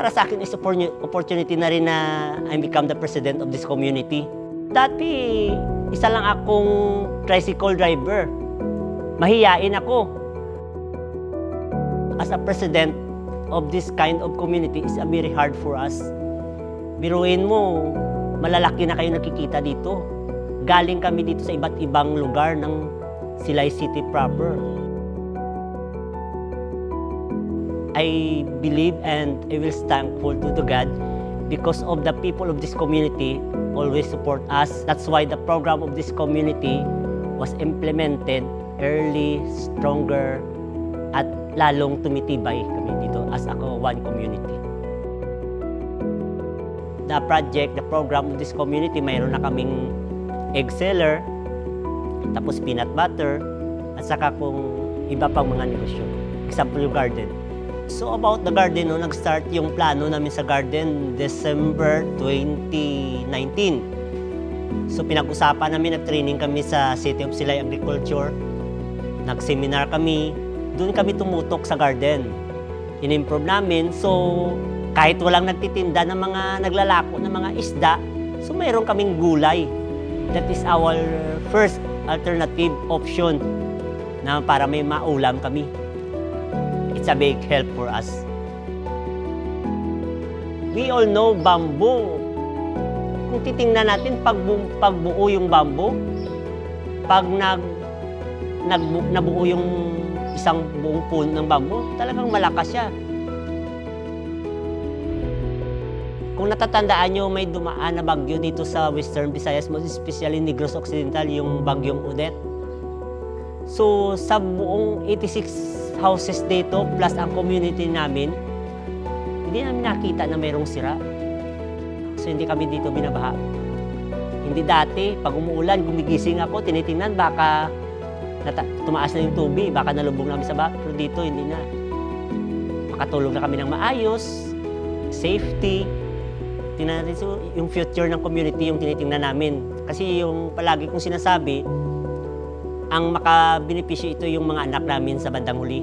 para sa akin is opportunity na rin na I become the president of this community. Dati, isa lang akong tricycle driver. Mahiyain ako. As a president of this kind of community is very hard for us. Biruin mo, malalaki na kayo nakikita dito. Galing kami dito sa iba't ibang lugar ng Silay City proper. I believe and I will thankful to God because of the people of this community always support us. That's why the program of this community was implemented early, stronger, at lalong tumitibay kami dito as one community. The project, the program of this community, mayroon na kaming egg seller, tapos peanut butter, at saka kung iba pang mga negosyo. Example yung garden. So about the garden, nag-start yung plano namin sa garden December 2019. So pinag-usapan namin, nag-training kami sa City of Silay Agriculture, nag-seminar kami, doon kami tumutok sa garden. In-improve namin, so kahit walang nagtitinda ng mga naglalako ng mga isda, so mayroon kaming gulay. That is our first alternative option na para may maulam kami. It's a big help for us. We all know bamboo. Kung titingnan natin, pagbuo yung bamboo, pag nabuo yung isang buong puno ng bamboo, talagang malakas siya. Kung natatandaan nyo, may dumaan na bagyo dito sa Western Visayas, most especially Negros Occidental, yung bagyong Odette. So, sa buong 86 houses dito, plus ang community namin, hindi namin nakita na mayroong sira. So, hindi kami dito binabaha. Hindi dati, pag umuulan, gumigising ako, tinitingnan, baka tumaas na yung tubig, baka nalubog namin sa baha. Pero dito, hindi na. Makatulog na kami ng maayos, safety. Tingnan natin, so, yung future ng community yung tinitingnan namin. Kasi yung palagi kong sinasabi, ang makabenepisyo ito yung mga anak namin sa bandang huli.